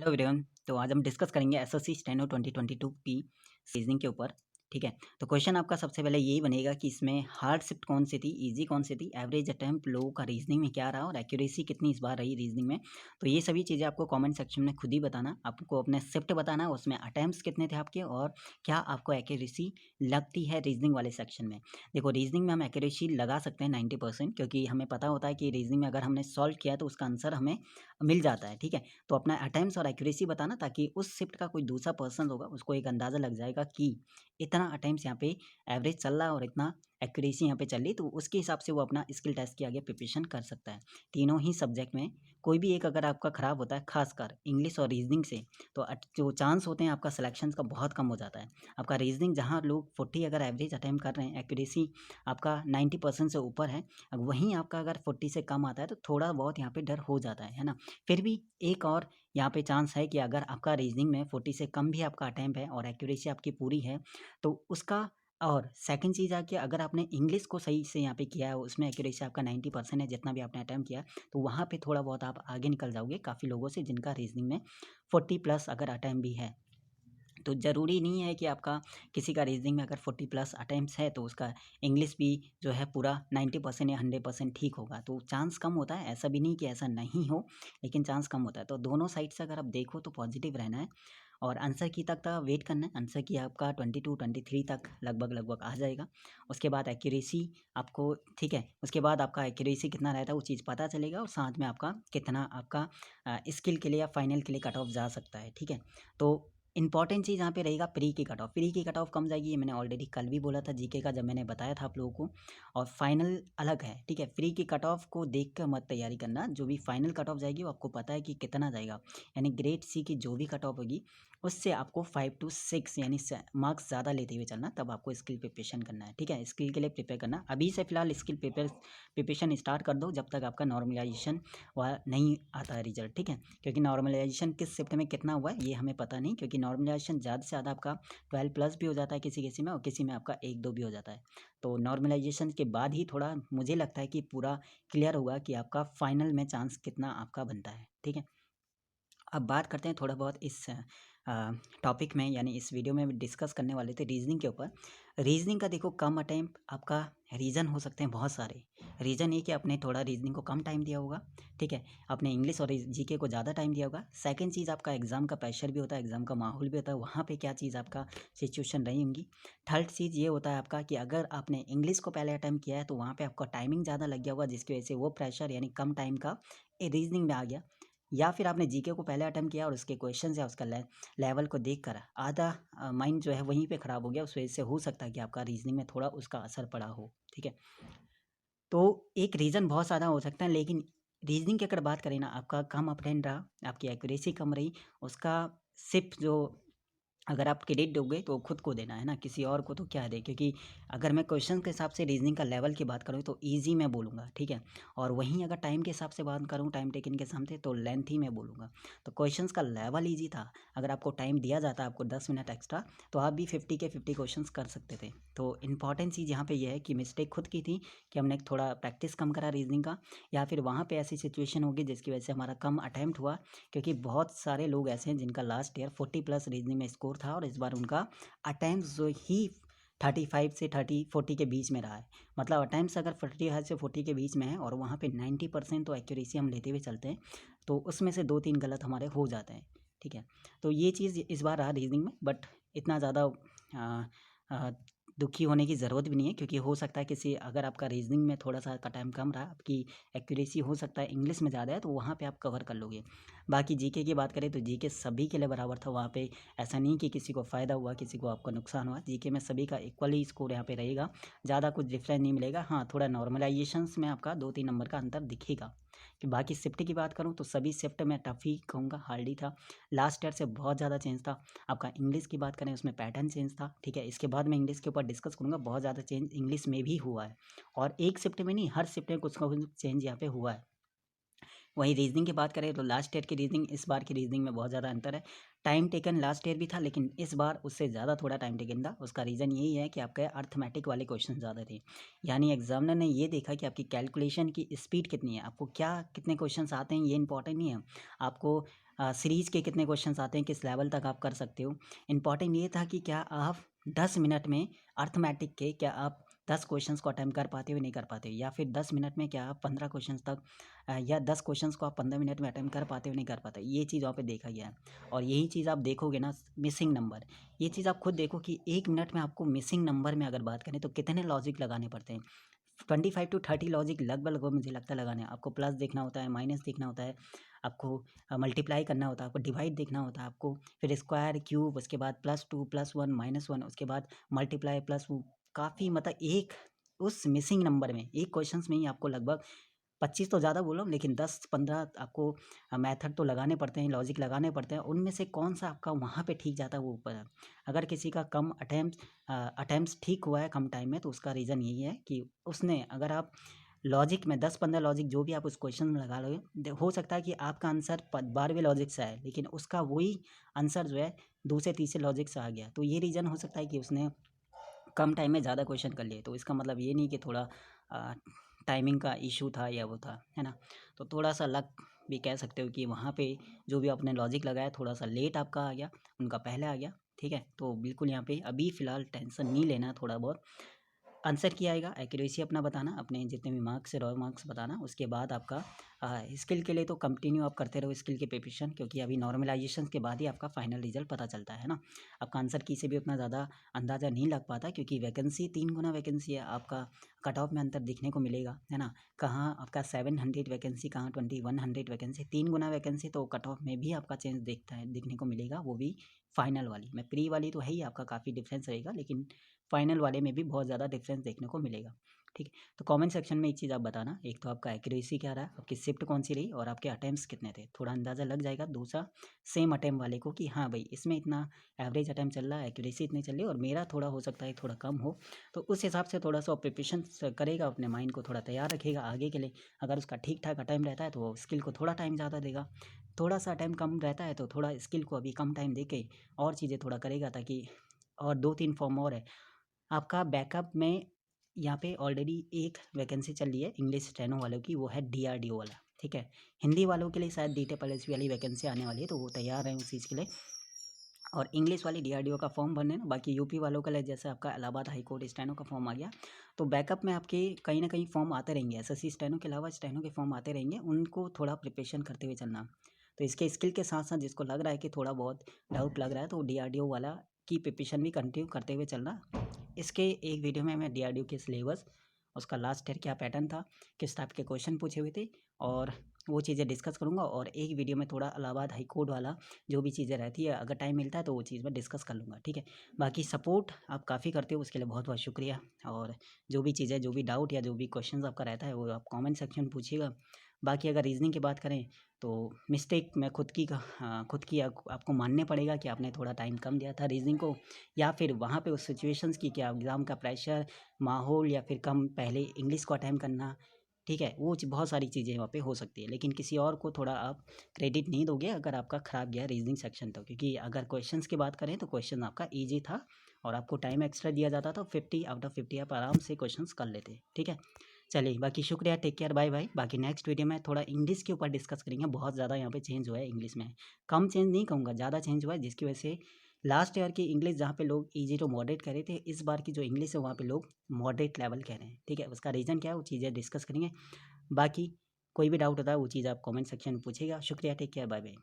Hello everyone. तो आज हम डिस्कस करेंगे एसएससी स्टेनो 2022 की रीजनिंग के ऊपर। ठीक है, तो क्वेश्चन आपका सबसे पहले यही बनेगा कि इसमें हार्ड शिफ्ट कौन सी थी, इजी कौन सी थी, एवरेज अटेम्प्ट लोगों का रीजनिंग में क्या रहा और एक्यूरेसी कितनी इस बार रही रीजनिंग में। तो ये सभी चीज़ें आपको कमेंट सेक्शन में खुद ही बताना, आपको अपने शिफ्ट बताना, उसमें अटेम्प्ट्स कितने थे आपके और क्या आपको एक्यूरेसी लगती है रीजनिंग वाले सेक्शन में। देखो, रीजनिंग में हम एक्यूरेसी लगा सकते हैं 90%, क्योंकि हमें पता होता है कि रीजनिंग में अगर हमने सॉल्व किया तो उसका आंसर हमें मिल जाता है। ठीक है, तो अपना अटेम्प्ट्स और एक्यूरेसी बताना, ताकि उस शिफ्ट का कोई दूसरा पर्सन होगा उसको एक अंदाज़ा लग जाएगा कि इतना अटेम्प्ट्स यहाँ पे एवरेज चल रहा है और इतना एक्यूरेसी यहाँ पे चल रही, तो उसके हिसाब से वो अपना स्किल टेस्ट के आगे प्रिपरेशन कर सकता है। तीनों ही सब्जेक्ट में कोई भी एक अगर आपका ख़राब होता है, खासकर इंग्लिश और रीजनिंग से, तो जो चांस होते हैं आपका सिलेक्शन का बहुत कम हो जाता है। आपका रीजनिंग जहाँ लोग 40 अगर एवरेज अटेम्प्ट कर रहे हैं, एक्यूरेसी आपका 90% से ऊपर है, वहीं आपका अगर 40 से कम आता है तो थोड़ा बहुत यहाँ पे डर हो जाता है ना। फिर भी एक और यहाँ पे चांस है कि अगर आपका रीजनिंग में 40 से कम भी आपका अटेम्प्ट है और एक्यूरेसी आपकी पूरी है, तो उसका और सेकंड चीज़ है कि अगर आपने इंग्लिश को सही से यहाँ पे किया है, उसमें एक्यूरेसी आपका 90% है जितना भी आपने अटेम्प्ट किया, तो वहाँ पे थोड़ा बहुत आप आगे निकल जाओगे काफ़ी लोगों से जिनका रीजनिंग में 40 प्लस अगर अटेम्प्ट भी है। तो ज़रूरी नहीं है कि आपका किसी का रीजनिंग में अगर 40 प्लस अटेम्प्ट्स है तो उसका इंग्लिश भी जो है पूरा 90% या 100% ठीक होगा। तो चांस कम होता है, ऐसा भी नहीं कि ऐसा नहीं हो, लेकिन चांस कम होता है। तो दोनों साइड से अगर आप देखो तो पॉजिटिव रहना है और आंसर की तक वेट करना है। आंसर की आपका 22-23 तक लगभग आ जाएगा। उसके बाद एक्यूरेसी आपको, ठीक है, उसके बाद आपका एक्यूरेसी कितना रहता है वो चीज़ पता चलेगा और साथ में आपका कितना आपका स्किल के लिए या फाइनल के लिए कट ऑफ जा सकता है। ठीक है, तो इंपॉर्टेंट चीज़ यहाँ पे रहेगा प्री की कट ऑफ। प्री की कट ऑफ कम जाएगी, ये मैंने ऑलरेडी कल भी बोला था जीके का जब मैंने बताया था आप लोगों को, और फाइनल अलग है। ठीक है, प्री की कट ऑफ को देख कर मत तैयारी करना, जो भी फाइनल कट ऑफ जाएगी वो आपको पता है कि कितना जाएगा। यानी ग्रेड सी की जो भी कट ऑफ होगी उससे आपको 5 to 6 यानी मार्क्स ज़्यादा लेते हुए चलना, तब आपको स्किल प्रिपरेशन करना है। ठीक है, स्किल के लिए प्रिपेयर करना, अभी से फिलहाल स्किल प्रिपरेशन स्टार्ट कर दो जब तक आपका नॉर्मलाइजेशन वह नहीं आता है रिजल्ट। ठीक है, क्योंकि नॉर्मलाइजेशन किस शिफ्ट में कितना हुआ है ये हमें पता नहीं, क्योंकि नॉर्मलाइजेशन ज़्यादा से ज़्यादा आपका 12 प्लस भी हो जाता है किसी किसी में, और किसी में आपका 1-2 भी हो जाता है। तो नॉर्मलाइजेशन के बाद ही थोड़ा मुझे लगता है कि पूरा क्लियर होगा कि आपका फाइनल में चांस कितना आपका बनता है। ठीक है, अब बात करते हैं थोड़ा बहुत इस टॉपिक में, यानी इस वीडियो में डिस्कस करने वाले थे रीजनिंग के ऊपर। रीजनिंग का देखो, कम अटेम्प्ट आपका रीज़न हो सकते हैं बहुत सारे। रीज़न ये कि आपने थोड़ा रीजनिंग को कम टाइम दिया होगा, ठीक है, आपने इंग्लिश और जीके को ज़्यादा टाइम दिया होगा। सेकंड चीज़, आपका एग्ज़ाम का प्रेशर भी होता है, एग्ज़ाम का माहौल भी होता है, वहाँ पे क्या चीज़ आपका सिचुएशन रही होंगी। थर्ड चीज़ ये होता है आपका कि अगर आपने इंग्लिश को पहले अटैम्प्ट किया है तो वहाँ पे आपका टाइमिंग ज़्यादा लग गया होगा, जिसकी वजह से वो प्रेशर यानी कम टाइम का रीजनिंग में आ गया। या फिर आपने जीके को पहले अटेम्प्ट किया और उसके क्वेश्चंस या उसका लेवल को देखकर आधा माइंड जो है वहीं पे ख़राब हो गया, उस वजह से हो सकता है कि आपका रीजनिंग में थोड़ा उसका असर पड़ा हो। ठीक है, तो एक रीज़न बहुत ज़्यादा हो सकता है, लेकिन रीजनिंग की अगर बात करें ना, आपका कम अटेम्प्ट रहा, आपकी एक्यूरेसी कम रही, उसका सिर्फ जो अगर आप क्रेडिट दोगे तो खुद को देना है ना, किसी और को तो क्या दे। क्योंकि अगर मैं क्वेश्चन के हिसाब से रीजनिंग का लेवल की बात करूँ तो इजी मैं बोलूँगा, ठीक है, और वहीं अगर टाइम के हिसाब से बात करूँ, टाइम टेकन के हिसाब से, तो लेंथ ही मैं बोलूँगा। तो क्वेश्चंस का लेवल इजी था, अगर आपको टाइम दिया जाता आपको 10 मिनट एक्स्ट्रा, तो आप भी 50 के 50 क्वेश्चंस कर सकते थे। तो इंपॉर्टेंट चीज़ यहाँ पे ये है कि मिस्टेक खुद की थी कि हमने थोड़ा प्रैक्टिस कम करा रीजनिंग का, या फिर वहाँ पे ऐसी सिचुएशन होगी जिसकी वजह से हमारा कम अटैम्प्ट हुआ। क्योंकि बहुत सारे लोग ऐसे हैं जिनका लास्ट ईयर 40 प्लस रीजनिंग में स्कोर था और इस बार उनका अटेम्प्ट जो ही 35 से 40 के बीच में रहा है। मतलब अटेम्प्ट्स अगर 45 से 40 के बीच में है और वहाँ पे 90% तो एक्यूरेसी हम लेते हुए चलते हैं, तो उसमें से 2-3 गलत हमारे हो जाते हैं। ठीक है, तो ये चीज़ इस बार रहा रीजनिंग में, बट इतना ज़्यादा अ, अ, दुखी होने की ज़रूरत भी नहीं है, क्योंकि हो सकता है किसी, अगर आपका रीजनिंग में थोड़ा सा का टाइम कम रहा, आपकी एक्यूरेसी हो सकता है इंग्लिश में ज़्यादा है, तो वहाँ पे आप कवर कर लोगे। बाकी जीके की बात करें तो जीके सभी के लिए बराबर था, वहाँ पे ऐसा नहीं कि किसी को फ़ायदा हुआ किसी को आपका नुकसान हुआ। जीके में सभी का इक्वली स्कोर यहाँ पे रहेगा, ज़्यादा कुछ डिफरेंस नहीं मिलेगा। हाँ, थोड़ा नॉर्मलाइजेशंस में आपका 2-3 नंबर का अंतर दिखेगा। कि बाकी शिफ्ट की बात करूँ तो सभी शिफ्ट में टफ ही कहूँगा, हार्ड ही था। लास्ट ईयर से बहुत ज़्यादा चेंज था। आपका इंग्लिश की बात करें उसमें पैटर्न चेंज था, ठीक है, इसके बाद मैं इंग्लिश के ऊपर डिस्कस करूँगा। बहुत ज़्यादा चेंज इंग्लिश में भी हुआ है, और एक शिफ्ट में नहीं, हर शिफ्ट में कुछ ना कुछ चेंज यहाँ पे हुआ है। वहीं रीजनिंग की बात करें तो लास्ट ईयर की रीजनिंग इस बार की रीजनिंग में बहुत ज़्यादा अंतर है। टाइम टेकन लास्ट ईयर भी था, लेकिन इस बार उससे ज़्यादा थोड़ा टाइम टेकन था। उसका रीज़न यही है कि आपके अर्थमेटिक वाले क्वेश्चन ज़्यादा थे, यानी एग्जामिनर ने ये देखा कि आपकी कैलकुलेशन की स्पीड कितनी है, आपको क्या कितने क्वेश्चन आते हैं, ये इंपॉर्टेंट नहीं है। आपको सीरीज़ के कितने क्वेश्चंस आते हैं, किस लेवल तक आप कर सकते हो। इम्पॉर्टेंट ये था कि क्या आप 10 मिनट में अर्थमेटिक के क्या आप 10 क्वेश्चंस को अटेम्प्ट कर पाते हो नहीं कर पाते हो, या फिर 10 मिनट में क्या आप 15 क्वेश्चंस तक या 10 क्वेश्चंस को आप 15 मिनट में अटेम्प्ट कर पाते हो नहीं कर पाते, ये चीज़ वहाँ पे देखा गया है। और यही चीज़ आप देखोगे ना, मिसिंग नंबर, ये चीज़ आप खुद देखो कि 1 मिनट में आपको मिसिंग नंबर में अगर बात करें तो कितने लॉजिक लगाने पड़ते हैं। 25 टू 30 लॉजिक लगभग मुझे लगता है लगाने हैं। आपको प्लस देखना होता है, माइनस देखना होता है, आपको मल्टीप्लाई करना होता है, आपको डिवाइड देखना होता है, आपको फिर स्क्वायर, क्यूब, उसके बाद +2, +1, -1, उसके बाद मल्टीप्लाई प्लस वो काफ़ी मतलब एक उस मिसिंग नंबर में एक क्वेश्चंस में ही आपको लगभग 25 तो ज़्यादा बोल रहा हूँ, लेकिन 10-15 आपको मेथड तो लगाने पड़ते हैं, लॉजिक लगाने पड़ते हैं। उनमें से कौन-सा आपका वहाँ पे ठीक जाता है वो ऊपर है। अगर किसी का कम अटेम्प्ट्स ठीक हुआ है कम टाइम में, तो उसका रीज़न यही है कि उसने, अगर आप लॉजिक में 10-15 लॉजिक जो भी आप उस क्वेश्चन में लगा लोगे, हो सकता है कि आपका आंसर 12वें लॉजिक से आए, लेकिन उसका वही आंसर जो है दूसरे तीसरे लॉजिक से आ गया। तो ये रीज़न हो सकता है कि उसने कम टाइम में ज़्यादा क्वेश्चन कर लिए। तो इसका मतलब ये नहीं कि थोड़ा टाइमिंग का इशू था या वो था, है ना। तो थोड़ा सा लक भी कह सकते हो कि वहाँ पे जो भी आपने लॉजिक लगाया थोड़ा सा लेट आपका आ गया, उनका पहले आ गया, ठीक है। तो बिल्कुल यहाँ पे अभी फ़िलहाल टेंशन नहीं लेना, थोड़ा बहुत आंसर किया आएगा, एक्यूरेसी अपना बताना, अपने जितने भी मार्क्स है रॉ मार्क्स बताना। उसके बाद आपका स्किल के लिए तो कंटिन्यू आप करते रहो स्किल के प्रिपरेशन, क्योंकि अभी नॉर्मलाइजेशन के बाद ही आपका फाइनल रिजल्ट पता चलता है ना। आपका आंसर की से भी उतना ज़्यादा अंदाज़ा नहीं लग पाता, क्योंकि वैकेंसी 3 गुना वैकेंसी है। आपका कट ऑफ में अंतर दिखने को मिलेगा, है ना। कहाँ आपका 700 वैकेंसी, कहाँ 2100 वैकेंसी, 3 गुना वैकेंसी, तो कट ऑफ में भी आपका चेंज दिखने को मिलेगा, वो भी फाइनल वाली में। प्री वाली तो है ही आपका काफ़ी डिफरेंस रहेगा, लेकिन फाइनल वाले में भी बहुत ज़्यादा डिफरेंस देखने को मिलेगा, ठीक है। तो कमेंट सेक्शन में एक चीज़ आप बताना, एक तो आपका एक्यूरेसी क्या रहा, आपकी शिफ्ट कौन सी रही, और आपके अटेम्प्ट्स कितने थे, थोड़ा अंदाज़ा लग जाएगा। दूसरा, सेम अटेम्प्ट वाले को कि हाँ भाई इसमें इतना एवरेज अटेम्प्ट चल रहा है, एक्यूरेसी इतनी चल रही है, और मेरा थोड़ा हो सकता है थोड़ा कम हो, तो उस हिसाब से थोड़ा सा प्रिपरेशन करेगा, अपने माइंड को थोड़ा तैयार रखेगा आगे के लिए। अगर उसका ठीक ठाक अटेम्प्ट रहता है तो वो स्किल को थोड़ा टाइम ज़्यादा देगा, थोड़ा सा अटेम्प्ट कम रहता है तो थोड़ा स्किल को अभी कम टाइम दे के और चीज़ें थोड़ा करेगा, ताकि और 2-3 फॉर्म और है आपका बैकअप में। यहाँ पे ऑलरेडी एक वैकेंसी चल रही है इंग्लिश स्टेनो वालों की, वो है डीआरडीओ वाला, ठीक है। हिंदी वालों के लिए शायद DTPLSP वाली वैकेंसी आने वाली है, तो वो तैयार हैं उस चीज़ के लिए। और इंग्लिश वाली डीआरडीओ का फॉर्म भरने ना, बाकी यूपी वालों का लिए जैसे आपका इलाहाबाद हाई कोर्ट स्टेनो का फॉर्म आ गया, तो बैकअप में आपके कहीं ना कहीं फॉर्म आते रहेंगे। एसएससी स्टेनो के अलावा स्टेनो के फॉर्म आते रहेंगे, उनको थोड़ा प्रिपरेशन करते हुए चलना। तो इसके स्किल के साथ साथ जिसको लग रहा है कि थोड़ा बहुत डाउट लग रहा है, तो डीआरडीओ वाला की प्रिपरेशन भी कंटिन्यू करते हुए चलना। इसके एक वीडियो में मैं डीआरडीओ के सिलेबस, उसका लास्ट ईयर क्या पैटर्न था, किस टाइप के क्वेश्चन पूछे हुए थे, और वो चीज़ें डिस्कस करूँगा। और एक वीडियो में थोड़ा इलाहाबाद हाई कोर्ट वाला जो भी चीज़ें रहती है, अगर टाइम मिलता है तो वो चीज़ मैं डिस्कस कर लूँगा, ठीक है। बाकी सपोर्ट आप काफ़ी करते हो, उसके लिए बहुत बहुत शुक्रिया। और जो भी चीज़ें, जो भी डाउट या जो भी क्वेश्चन आपका रहता है, वो आप कमेंट सेक्शन में पूछिएगा। बाकी अगर रीजनिंग की बात करें तो मिस्टेक मैं खुद की आपको मानने पड़ेगा कि आपने थोड़ा टाइम कम दिया था रीजनिंग को, या फिर वहाँ पे उस सिचुएशंस की, क्या एग्ज़ाम का प्रेशर, माहौल, या फिर कम पहले इंग्लिश को अटेम्प्ट करना, ठीक है। वो बहुत सारी चीज़ें वहाँ पे हो सकती है, लेकिन किसी और को थोड़ा आप क्रेडिट नहीं दोगे अगर आपका ख़राब गया रीजनिंग सेक्शन तो, क्योंकि अगर क्वेश्चंस की बात करें तो क्वेश्चन आपका ईजी था, और आपको टाइम एक्स्ट्रा दिया जाता तो 50 आउट ऑफ 50 आप आराम से क्वेश्चंस कर लेते, ठीक है। चलिए, बाकी शुक्रिया, टेक केयर, बाय बाय। बाकी नेक्स्ट वीडियो में थोड़ा इंग्लिश के ऊपर डिस्कस करेंगे। बहुत ज़्यादा यहाँ पे चेंज हुआ है इंग्लिश में, कम चेंज नहीं कहूँगा, ज़्यादा चेंज हुआ है, जिसकी वजह से लास्ट ईयर की इंग्लिश जहाँ पे लोग ईजी टू मॉडरेट कह रहे थे, इस बार की जो इंग्लिश है वहाँ पे लोग मॉडरेट लेवल कह रहे हैं, ठीक है। उसका रीज़न क्या है, वो चीज़ें डिस्कस करेंगे। बाकी कोई भी डाउट होता है वो चीज़ आप कमेंट सेक्शन में पूछिएगा। शुक्रिया, टेक केयर, बाय बाय।